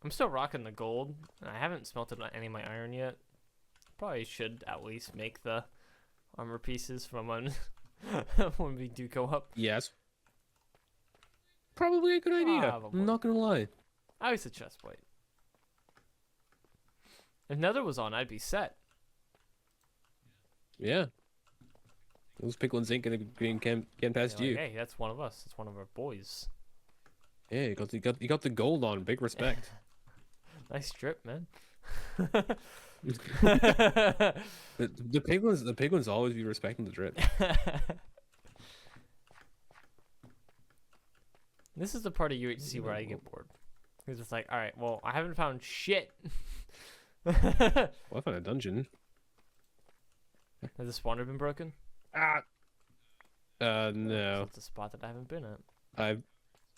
I'm still rocking the gold. I haven't smelted any of my iron yet. Probably should at least make the armor pieces from when when we do go up. Yes. Probably a good idea. Probably. I'm not gonna lie. I always a chest plate. If Nether was on, I'd be set. Yeah. Those piglins ain't gonna be getting past Like, you. hey, that's one of us. That's one of our boys. Yeah, you got the gold on. Big respect. Nice drip, man. The piglins always be respecting the drip. This is the part of UHC where I get bored. Because it's like, all right, well, I haven't found shit. Well, I found a dungeon. Has the spawner been broken? Ah. No. It's a spot that I haven't been at.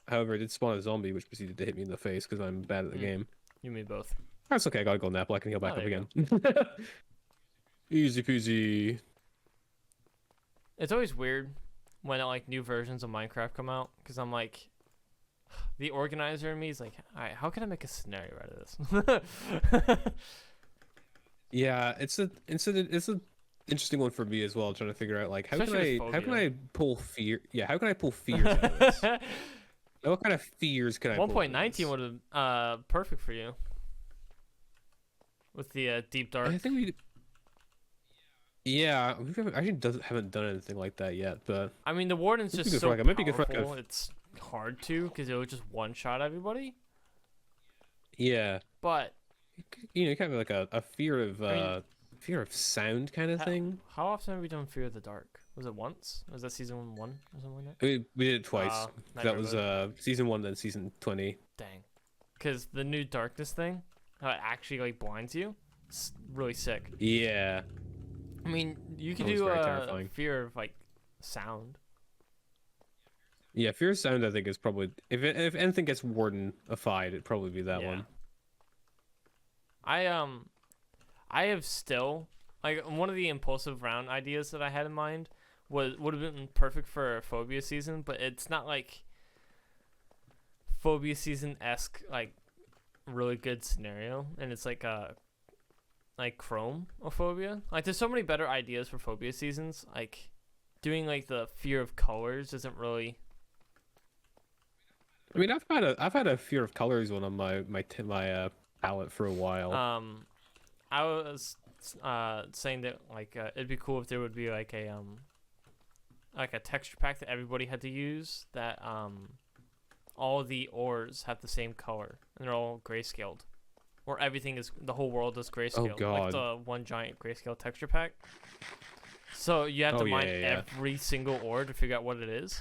However, I did spawn a zombie, which proceeded to hit me in the face because I'm bad at the game. You mean both. That's okay. I got a gold apple. I can heal back up there you again. Easy peasy. It's always weird when like new versions of Minecraft come out because I'm like, the organizer in me is like, all right, how can I make a scenario out of this? Yeah, it's a interesting one for me as well. Trying to figure out like how can I pull fear? Yeah, how can I pull fears out of this? What kind of fears can I? 1.19 would have perfect for you with the deep dark. I think we. Yeah, haven't done anything like that yet, but I mean, the warden's just so it might be good for powerful. It's hard to because it would just one shot everybody. Yeah, but you know, kind of like a fear of fear of sound kind of thing. How often have we done Fear of the Dark? Was it once? Was that season 1 or something like that? We did it twice. That was season 1, then season 20. Dang, because the new darkness thing, how it actually like blinds you, it's really sick. Yeah. I mean, you can do fear of like sound. Yeah, fear of sound I think is probably if anything gets wardenified, it'd probably be that one. I have still like one of the impulsive round ideas that I had in mind would have been perfect for phobia season, but it's not like phobia season-esque like really good scenario, and it's like chromophobia. Like there's so many better ideas for phobia seasons. Like doing like the fear of colors isn't really. I mean, I've had a fear of colors one on my palette for a while. I was saying that like it'd be cool if there would be like a texture pack that everybody had to use that all the ores have the same color and they're all grayscaled, or everything is the whole world is grayscale. Oh God. Like the one giant grayscale texture pack. So you have to mine every single ore to figure out what it is.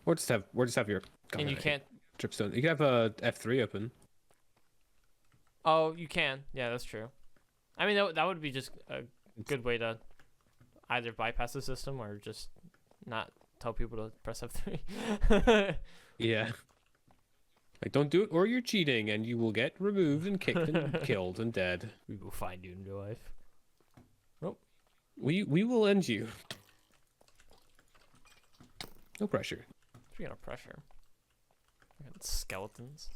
Or just have your. God, and you can't. Dripstone. You can have a F3 open. Oh, you can. Yeah, that's true. I mean, that would be just a good way to either bypass the system or just not tell people to press F3. Yeah. Like, don't do it or you're cheating and you will get removed and kicked and killed and dead. We will find you in real life. Nope. We will end you. No pressure. Speaking of pressure. I got skeletons.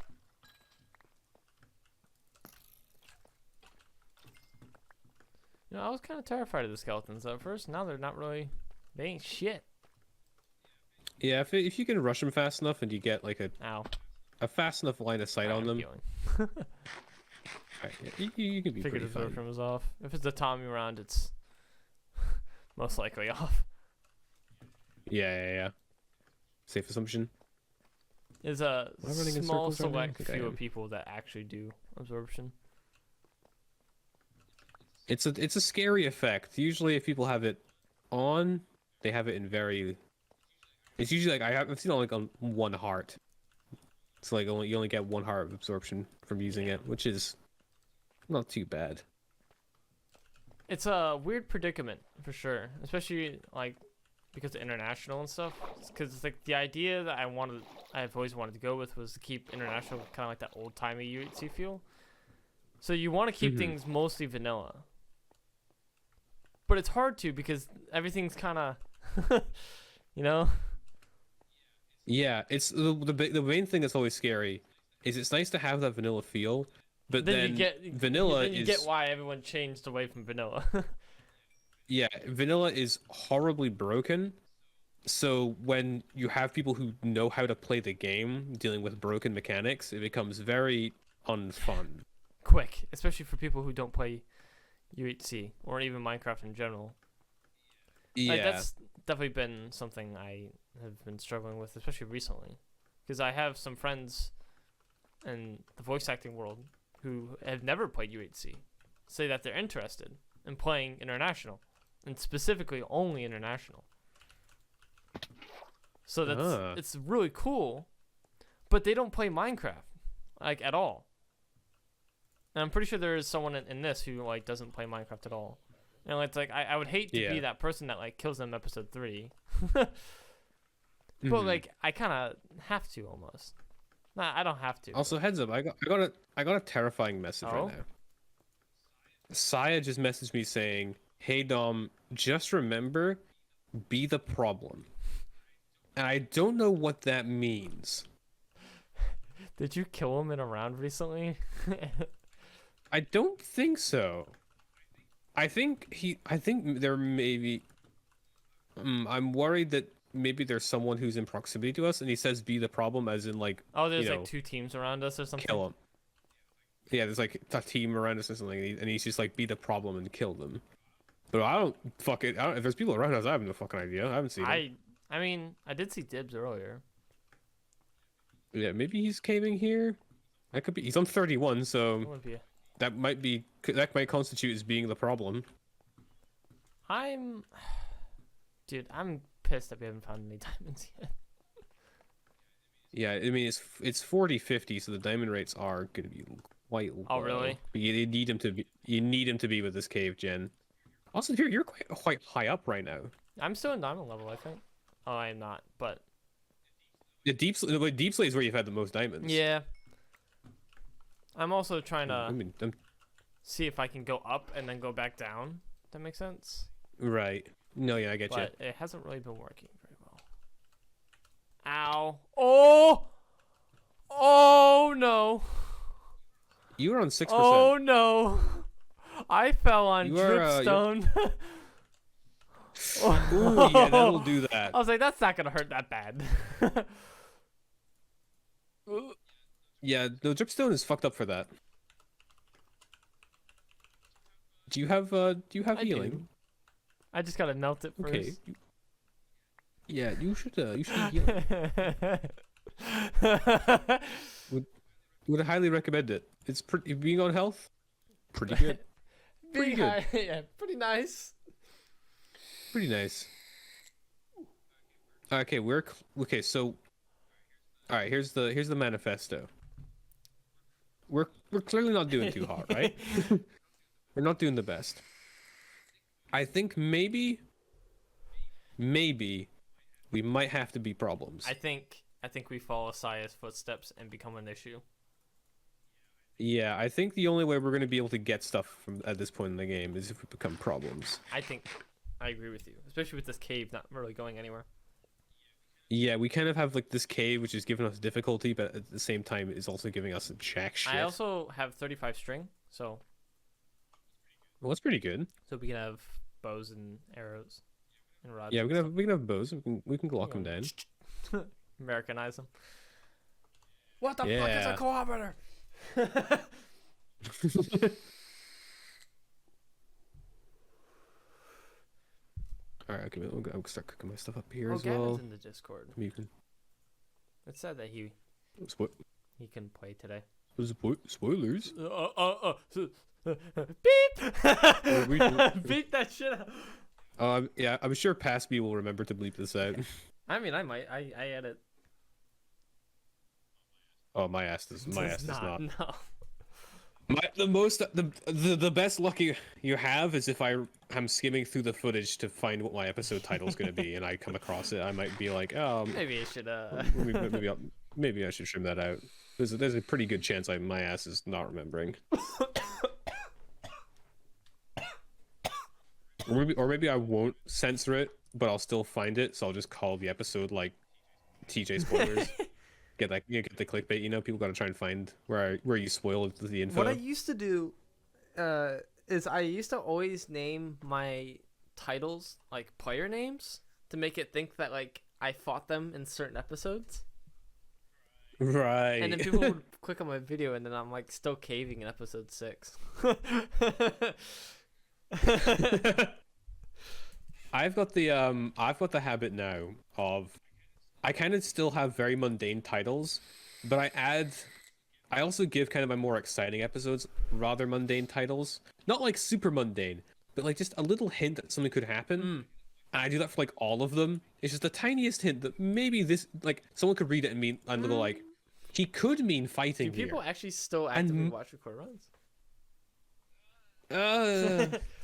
You know, I was kind of terrified of the skeletons at first. Now they're not really. They ain't shit. Yeah, if you can rush them fast enough and you get like a fast enough line of sight on them. Right, yeah, you can be pretty fine. Figured was off. If it's a Tommy round, it's most likely off. Yeah. Safe assumption. There's a small select few of people that actually do absorption. It's a scary effect. Usually, if people have it on, they have it in very. It's usually like I've seen it like on 1 heart. It's like you only get 1 heart of absorption from using it, which is not too bad. It's a weird predicament for sure, especially like because of international and stuff. Because it's like the idea that I've always wanted to go with was to keep international kind of like that old timey UHC feel. So you want to keep things mostly vanilla, but it's hard to because everything's kind of, you know. Yeah, it's the main thing that's always scary is it's nice to have that vanilla feel, but Then then you get vanilla then you is get why everyone changed away from vanilla. yeah, vanilla is horribly broken. So when you have people who know how to play the game dealing with broken mechanics, it becomes very unfun. Quick, especially for people who don't play UHC or even Minecraft in general. Like, Yeah. that's definitely been something I have been struggling with, especially recently, because I have some friends in the voice acting world who have never played UHC say that they're interested in playing international, and specifically only international. So that's it's really cool, but they don't play Minecraft like at all. And I'm pretty sure there is someone in this who like doesn't play Minecraft at all. And it's like I would hate to be that person that like kills them episode 3. But like I kind of have to almost. Nah, I don't have to. Also, heads up, I got a terrifying message right now. Saya just messaged me saying, "Hey Dom, just remember, be the problem." And I don't know what that means. Did you kill him in a round recently? I don't think so. I think there may be. I'm worried that maybe there's someone who's in proximity to us, and he says "be the problem" as in like. Oh, there's like 2 teams around us or something. Kill him. Yeah, there's like a team around us or something, and he's just like "be the problem" and kill them. But I don't fucking. If there's people around us, I have no fucking idea. I haven't seen him. I mean, I did see Dibs earlier. Yeah, maybe he's caving here. That could be. He's on 31, so that might constitute as being the problem. Dude, I'm pissed that we haven't found any diamonds yet. Yeah, I mean it's 40-50, so the diamond rates are gonna be quite low. Oh really? But you need him to be with this cave, Jen. Also, you're quite high up right now. I'm still in diamond level, I think. Oh, I am not, but The deep slate is where you've had the most diamonds. yeah. I'm also trying to see if I can go up and then go back down. That makes sense. Right. No, yeah, I get you. But it hasn't really been working very well. Ow! Oh! Oh no! You were on 6%. Oh no! I fell on Dripstone. Ooh, yeah, that'll do that. I was like, that's not gonna hurt that bad. Yeah, the Dripstone is fucked up for that. Do you have healing? Do. I just gotta melt it first. Okay. Yeah, you should heal. Would highly recommend it. It's pretty being on health. Pretty good. Pretty good. Yeah, pretty nice. Pretty nice. Okay, okay. So, all right. Here's the manifesto. We're clearly not doing too hot, right? We're not doing the best. I think maybe we might have to be problems. I think we follow Saya's footsteps and become an issue. Yeah, I think the only way we're going to be able to get stuff from at this point in the game is if we become problems. I agree with you, especially with this cave not really going anywhere. Yeah, we kind of have like this cave which is giving us difficulty, but at the same time is also giving us some jack shit. I also have 35 string, so. Well, that's pretty good. So we can have bows and arrows and rods. Yeah, we can have bows. We can lock them down. Americanize them. What the fuck is a kilometer? All right, okay, I'll start cooking my stuff up here as Gavin's well. in the Discord. You can. It's sad that he couldn't play today. Spoilers. Beep. Beep that shit out. Yeah, I'm sure past me will remember to bleep this out. I mean, I might. I edit. Oh, my ass does not. No. The best luck you have is if I'm skimming through the footage to find what my episode title is going to be, and I come across it, I might be like, maybe I should maybe I should trim that out. There's a pretty good chance my ass is not remembering. Or maybe I won't censor it, but I'll still find it, so I'll just call the episode like TJ spoilers. get like get the clickbait. You know, people got to try and find where you spoiled the info. What I used to do is I used to always name my titles like player names to make it think that like I fought them in certain episodes. Right. And then people would click on my video, and then I'm like still caving in episode 6. I've got the habit now of I kind of still have very mundane titles, but I also give kind of my more exciting episodes rather mundane titles. Not like super mundane, but like just a little hint that something could happen. And I do that for like all of them. It's just the tiniest hint that maybe this, like, someone could read it and mean a little like, he could mean fighting Do people here. actually still actively watch record runs?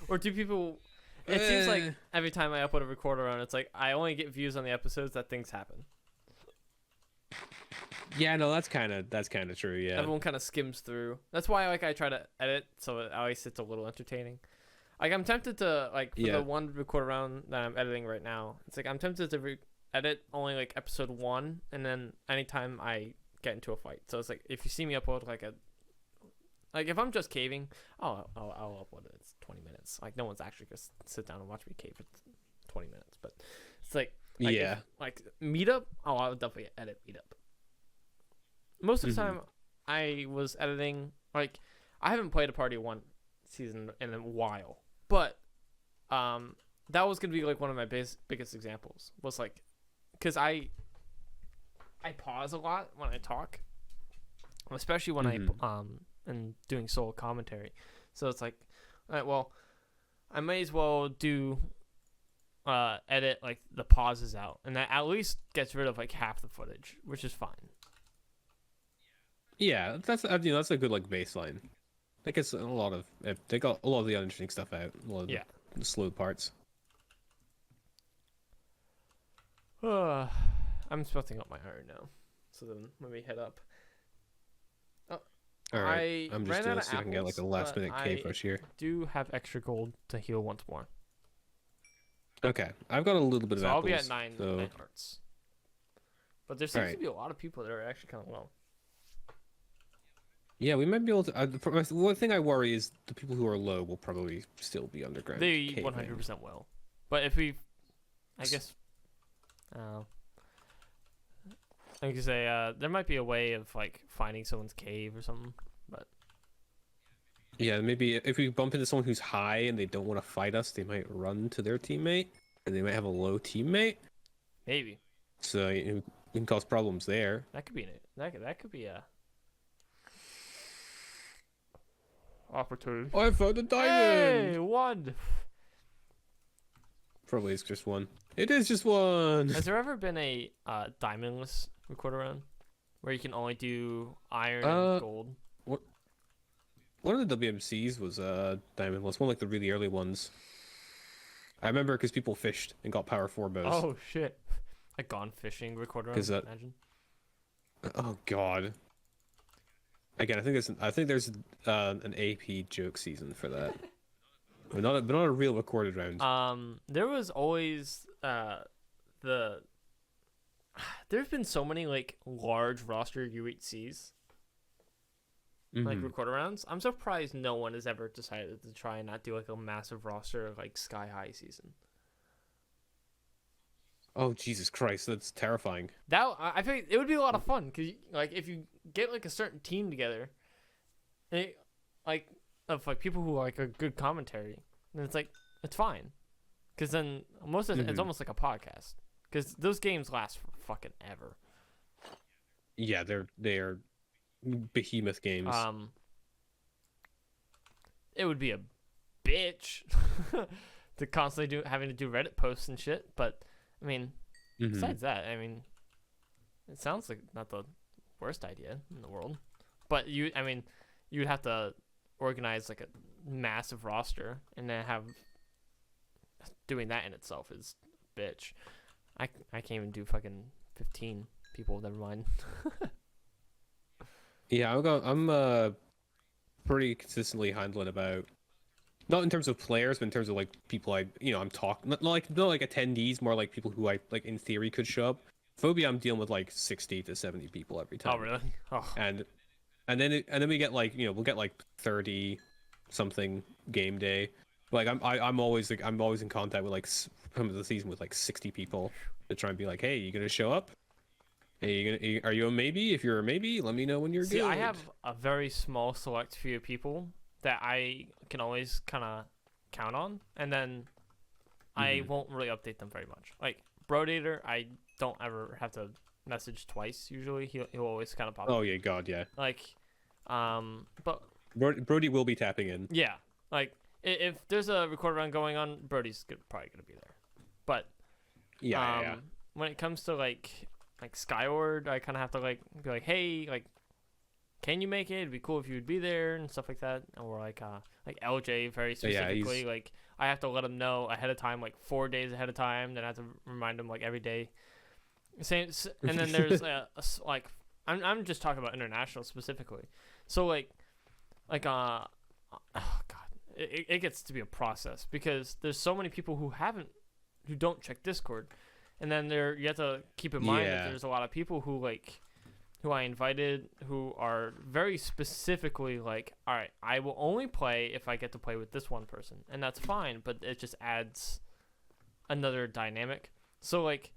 Or do people? It seems like every time I upload a recorder run, it's like I only get views on the episodes that things happen. Yeah, no, that's kind of true. Yeah, Everyone kind of skims through. That's why like I try to edit so at least it's a little entertaining. Like I'm tempted to like for the one record round that I'm editing right now. It's like I'm tempted to edit only like episode 1, and then anytime I get into a fight. So it's like if you see me upload like if I'm just caving, I'll upload it. It's 20 minutes. Like no one's actually gonna sit down and watch me cave for 20 minutes. But it's like yeah, like meetup. Oh, I'll definitely edit meetup. Most of the time, I was editing like I haven't played a Party 1 season in a while, but that was gonna be like one of my biggest examples. Was like because I pause a lot when I talk, especially when I and doing solo commentary. So it's like, all right, well, I may as well do edit like the pauses out, and that at least gets rid of like half the footage, which is fine. Yeah, that's that's a good like baseline. That gets a lot of they got a lot of the uninteresting stuff out. A lot of the slow parts. I'm spelling up my iron now, so then when we head up. All right, I'm just gonna see if I can get like a last minute cave rush here. Do have extra gold to heal once more. Okay, I've got a little bit of apples. I'll be at 9 hearts. But there seems to be a lot of people that are actually kind of low. Yeah, we might be able to. One thing I worry is the people who are low will probably still be underground. They 100% will. But if we, I guess, I could say there might be a way of like finding someone's cave or something, but yeah, maybe if we bump into someone who's high and they don't want to fight us, they might run to their teammate, and they might have a low teammate. Maybe. So it can cause problems there. That could be that could be a opportunity. I found a diamond. Hey, 1. Probably it's just 1. It is just 1. Has there ever been a diamondless recorder run where you can only do iron and gold? One of the WMCs was diamondless. One of like the really early ones. I remember because people fished and got power 4 bows. Oh shit! A gone fishing recorder run. Imagine. Oh god. Again, I think there's an AP joke season for that. But not a real recorded round. There was always there's been so many like large roster UHCs, like recorder rounds. I'm surprised no one has ever decided to try and not do like a massive roster like Sky High season. Oh Jesus Christ, that's terrifying. That I think it would be a lot of fun because like if you get like a certain team together, like of like people who like a good commentary, then it's fine, because then most of it's almost like a podcast, because those games last for fucking ever. Yeah, they are behemoth games. It would be a bitch to constantly having to do Reddit posts and shit, but I mean, besides that, I mean, it sounds like not the worst idea in the world. But you'd have to organize like a massive roster, and then doing that in itself is a bitch. I can't even do fucking 15 people. Never mind. Yeah, I'm pretty consistently handling about. Not in terms of players, but in terms of like people I'm talking, not like attendees, more like people who I like in theory could show up. Phobia, I'm dealing with like 60 to 70 people every time. Oh really? Oh. And then we get like, we'll get like 30 something game day. Like I'm always in contact with like some of the season with like 60 people to try and be like, hey, you gonna show up? Hey, are you a maybe? If you're a maybe, let me know when you're good. See, I have a very small select few people that I can always kind of count on, and then I won't really update them very much. Like Brodator, I don't ever have to message twice. Usually, he'll always kind of pop. Oh yeah, God, yeah. Like, but Brody will be tapping in. yeah, like if there's a record run going on, Brody's probably gonna be there. But Yeah. when it comes to like Skyward, I kind of have to like be like, hey, like, can you make it? It'd be cool if you would be there and stuff like that. Or like LJ very specifically, like I have to let him know ahead of time, like 4 days ahead of time. Then I have to remind him like every day. Same, and then there's like I'm just talking about international specifically. So like oh god, it gets to be a process because there's so many people who don't check Discord. And then you have to keep in mind that there's a lot of people who I invited who are very specifically like, all right, I will only play if I get to play with this one person, and that's fine. But it just adds another dynamic. So like,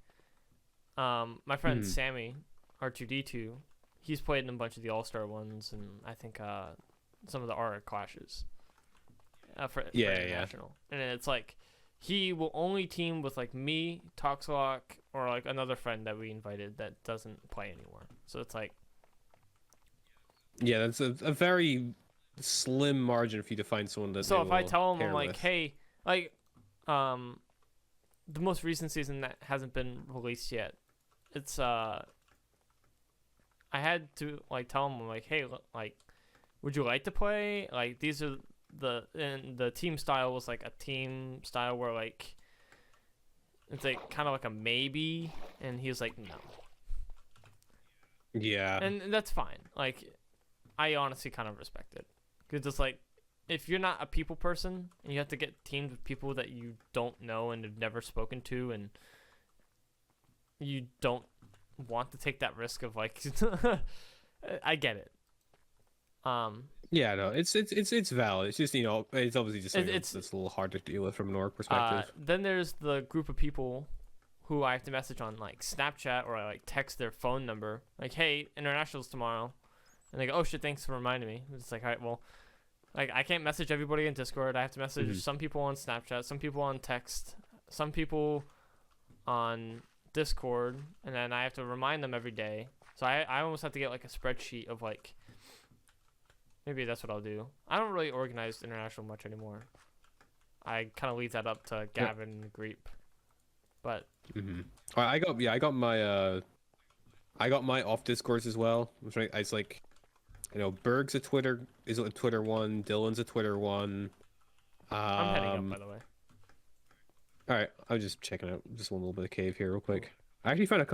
my friend Sammy R2D2, he's played in a bunch of the All-Star ones, and I think some of the RR clashes for international. And it's like, he will only team with like me, Toxlock, or like another friend that we invited that doesn't play anymore. So it's like, yeah, that's a very slim margin for you to find someone that. So if I tell him, I'm like, with. hey, like, the most recent season that hasn't been released yet, it's I had to like tell him, I'm like, hey, like, would you like to play? Like, these are the team style was like a team style where like it's like kind of like a maybe, and he was like no. Yeah. And that's fine. Like, I honestly kind of respect it because it's like, if you're not a people person and you have to get teamed with people that you don't know and have never spoken to, and you don't want to take that risk of like I get it. Yeah, no, it's valid. It's just, it's obviously just something it's a little hard to deal with from an org perspective. Then there's the group of people who I have to message on like Snapchat, or I like text their phone number, like, hey, internationals tomorrow, and they go, oh shit, thanks for reminding me. It's like, all right, well, like I can't message everybody in Discord. I have to message some people on Snapchat, some people on text, some people on Discord, and then I have to remind them every day. So I almost have to get like a spreadsheet of like, maybe that's what I'll do. I don't really organize international much anymore. I kind of leave that up to Gavin and Greep. But I got my off Discords as well. It's like, Berg's a Twitter one, Dylan's a Twitter one. I'm heading up, by the way. All right, I was just checking out just one little bit of cave here real quick. I actually found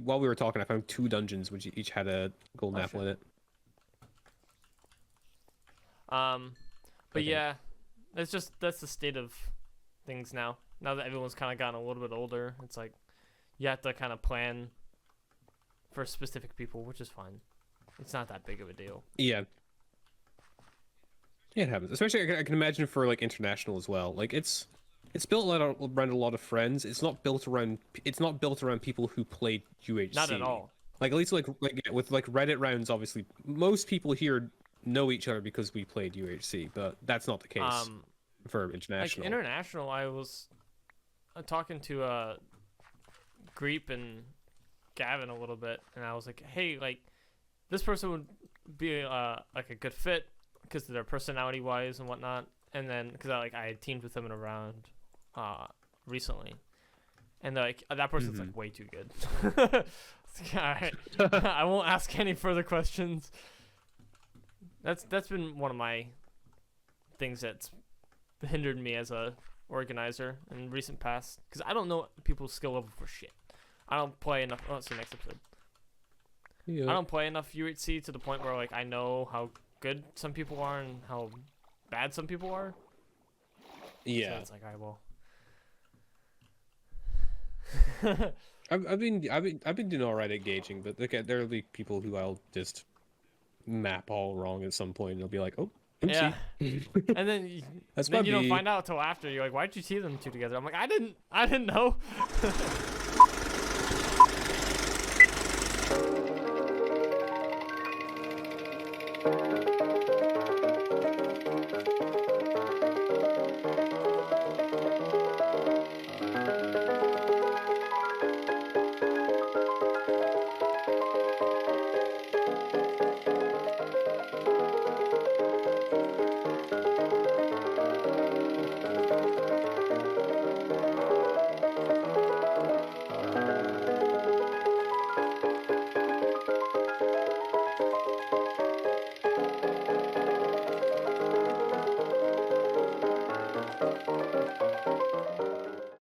while we were talking, I found 2 dungeons which each had a golden apple in it. But yeah, that's the state of things now. Now that everyone's kind of gotten a little bit older, it's like you have to kind of plan for specific people, which is fine. It's not that big of a deal. Yeah. Yeah, it happens. Especially, I can imagine for like international as well. Like it's built around a lot of friends. It's not built around people who played UHC. Not at all. Like at least like with like Reddit rounds, obviously most people here know each other because we played UHC, but that's not the case for international. Like international, I was talking to Greep and Gavin a little bit, and I was like, hey, like, this person would be like a good fit because of their personality wise and whatnot. And then because I had teamed with them in a round recently, and like that person's like way too good. It's like, all right, I won't ask any further questions. That's been one of my things that's hindered me as a organizer in recent past, because I don't know people's skill level for shit. I don't play enough. Oh, it's the next episode. Yeah. I don't play enough UHC to the point where like I know how good some people are and how bad some people are. Yeah. So it's like, all right, well. I've been doing all right at gauging, but okay, there'll be people who I'll just map all wrong at some point, and they'll be like, "Oh, oopsie." Yeah. And then That's then you don't me. find out till after. You're like, why'd you see them two together? I'm like, I didn't know.